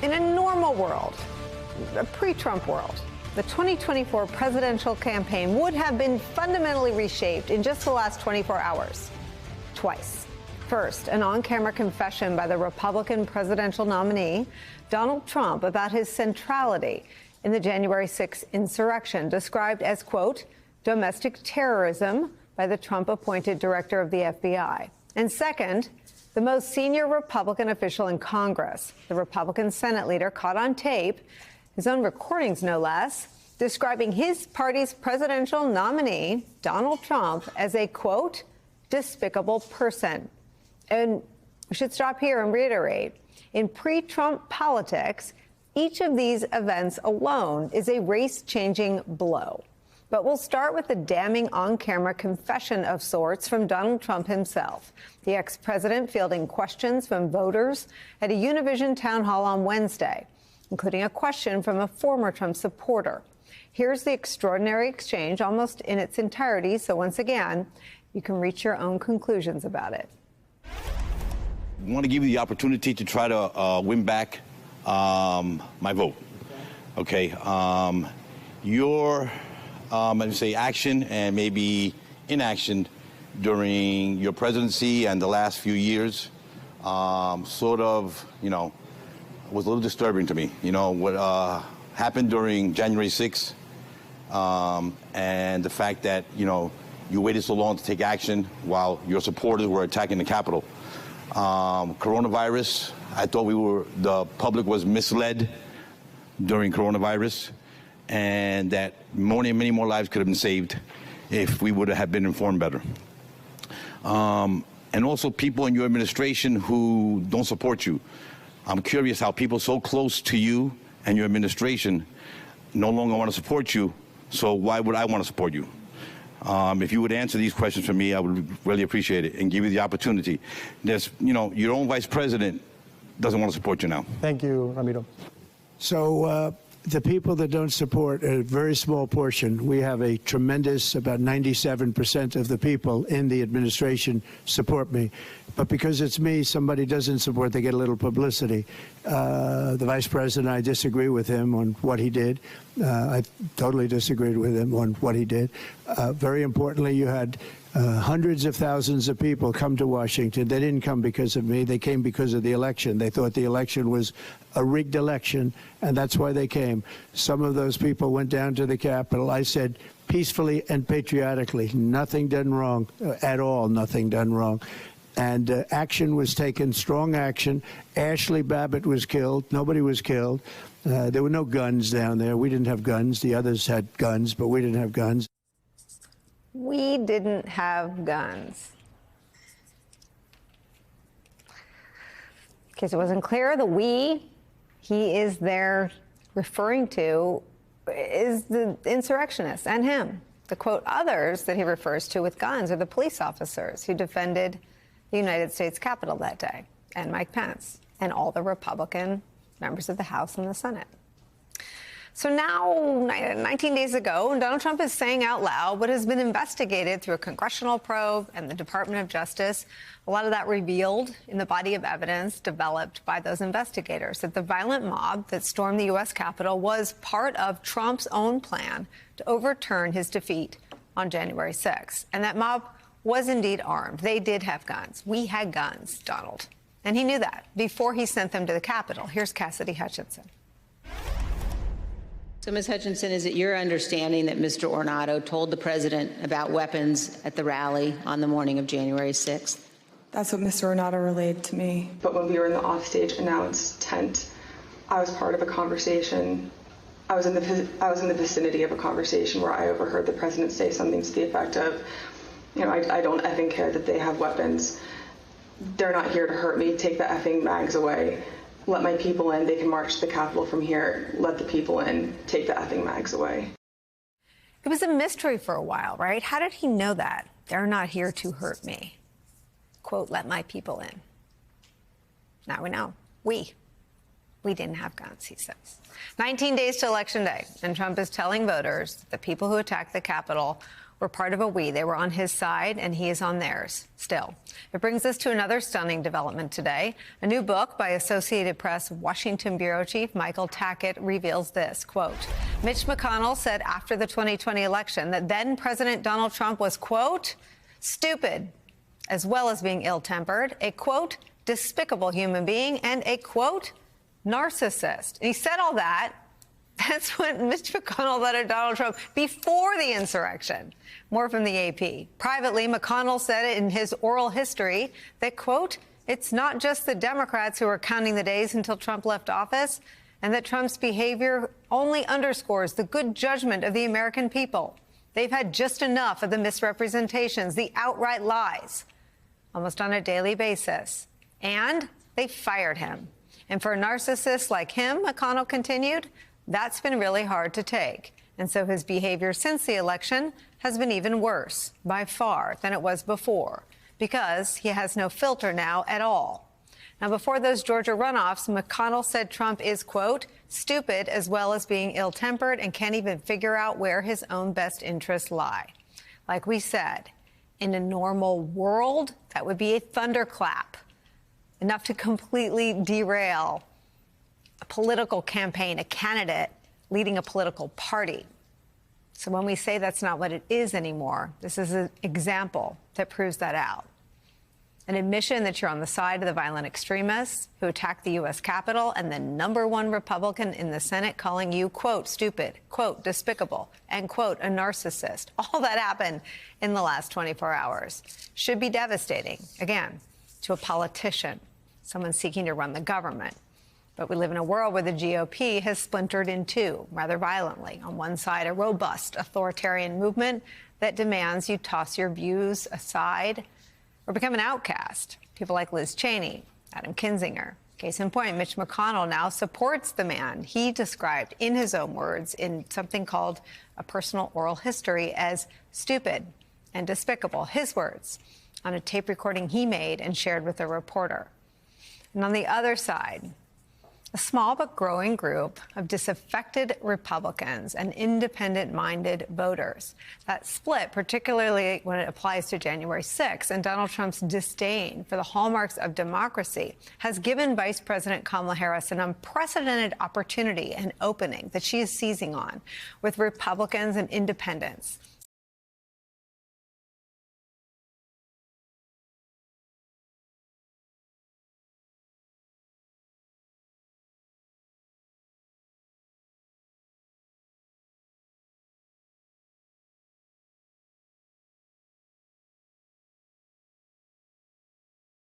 In a normal world, a pre-Trump world, the 2024 presidential campaign would have been fundamentally reshaped in just the last 24 hours. Twice. First, an on-camera confession by the Republican presidential nominee, Donald Trump, about his centrality in the January 6th insurrection, described as, quote, domestic terrorism by the Trump-appointed director of the FBI. And second, the most senior Republican official in Congress, the Republican Senate leader, caught on tape, his own recordings no less, describing his party's presidential nominee, Donald Trump, as a, quote, despicable person. And we should stop here and reiterate, in pre-Trump politics, each of these events alone is a race-changing blow. But we'll start with the damning on-camera confession of sorts from Donald Trump himself, the ex-president fielding questions from voters at a Univision town hall on Wednesday, including a question from a former Trump supporter. Here's the extraordinary exchange almost in its entirety, so once again, you can reach your own conclusions about it. I want to give you the opportunity to try to win back my vote. Okay. Your I'd say action and maybe inaction during your presidency and the last few years sort of, was a little disturbing to me. What happened during January 6th and the fact that, you waited so long to take action while your supporters were attacking the Capitol. Coronavirus, I thought the public was misled during coronavirus, and that many more lives could have been saved if we would have been informed better. And also people in your administration who don't support you. I'm curious how people so close to you and your administration no longer want to support you, so why would I want to support you? If you would answer these questions for me, I would really appreciate it and give you the opportunity. There's, your own vice president doesn't want to support you now. Thank you, Ramiro. So the people that don't support a very small portion, we have a tremendous, about 97% of the people in the administration support me. But because it's me, somebody doesn't support, they get a little publicity. The vice president, I disagree with him on what he did. I totally disagreed with him on what he did. Very importantly, you had hundreds of thousands of people come to Washington. They didn't come because of me. They came because of the election. They thought the election was a rigged election, and that's why they came. Some of those people went down to the Capitol. I said peacefully and patriotically, nothing done wrong at all, nothing done wrong. And action was taken, strong action. Ashley Babbitt was killed. Nobody was killed. There were no guns down there. We didn't have guns. The others had guns, but we didn't have guns. We didn't have guns. In case it wasn't clear, the we he is there referring to is the insurrectionists and him. The, quote, others that he refers to with guns are the police officers who defended the United States Capitol that day, and Mike Pence, and all the Republican members of the House and the Senate. So now, 19 days ago, Donald Trump is saying out loud what has been investigated through a congressional probe and the Department of Justice. A lot of that revealed in the body of evidence developed by those investigators, that the violent mob that stormed the U.S. Capitol was part of Trump's own plan to overturn his defeat on January 6th. And that mob was indeed armed. They did have guns. We had guns, Donald. And he knew that before he sent them to the Capitol. Here's Cassidy Hutchinson. So, Ms. Hutchinson, is it your understanding that Mr. Ornato told the president about weapons at the rally on the morning of January 6th? That's what Mr. Ornato relayed to me. But when we were in the offstage announced tent, I was part of a conversation. I was in the vicinity of a conversation where I overheard the president say something to the effect of, I don't effing care that they have weapons. They're not here to hurt me. Take the effing mags away. Let my people in. They can march to the Capitol from here. Let the people in. Take the effing mags away. It was a mystery for a while, right? How did he know that? They're not here to hurt me. Quote, let my people in. Now we know. We didn't have guns, he says. 19 days to Election Day, and Trump is telling voters the people who attacked the Capitol were part of a we. They were on his side, and he is on theirs still. It brings us to another stunning development today. A new book by Associated Press Washington bureau chief Michael Tackett reveals this, quote, Mitch McConnell said after the 2020 election that then President Donald Trump was, quote, stupid, as well as being ill-tempered, a, quote, despicable human being, and a, quote, narcissist. And he said all that. That's what Mitch McConnell said to Donald Trump before the insurrection. More from the AP. Privately, McConnell said in his oral history that, quote, it's not just the Democrats who are counting the days until Trump left office, and that Trump's behavior only underscores the good judgment of the American people. They've had just enough of the misrepresentations, the outright lies, almost on a daily basis. And they fired him. And for a narcissist like him, McConnell continued, that's been really hard to take. And so his behavior since the election has been even worse, by far, than it was before, because he has no filter now at all. Now, before those Georgia runoffs, McConnell said Trump is, quote, stupid as well as being ill-tempered and can't even figure out where his own best interests lie. Like we said, in a normal world, that would be a thunderclap, enough to completely derail a political campaign, a candidate leading a political party. So when we say that's not what it is anymore, this is an example that proves that out. An admission that you're on the side of the violent extremists who attacked the U.S. Capitol, and the #1 Republican in the Senate calling you, quote, stupid, quote, despicable, and, quote, a narcissist. All that happened in the last 24 hours. Should be devastating, again, to a politician, someone seeking to run the government. But we live in a world where the GOP has splintered in two rather violently. On one side, a robust authoritarian movement that demands you toss your views aside or become an outcast. People like Liz Cheney, Adam Kinzinger. Case in point, Mitch McConnell now supports the man he described in his own words in something called a personal oral history as stupid and despicable. His words on a tape recording he made and shared with a reporter. And on the other side, a small but growing group of disaffected Republicans and independent-minded voters. That split, particularly when it applies to January 6th and Donald Trump's disdain for the hallmarks of democracy, has given Vice President Kamala Harris an unprecedented opportunity and opening that she is seizing on with Republicans and independents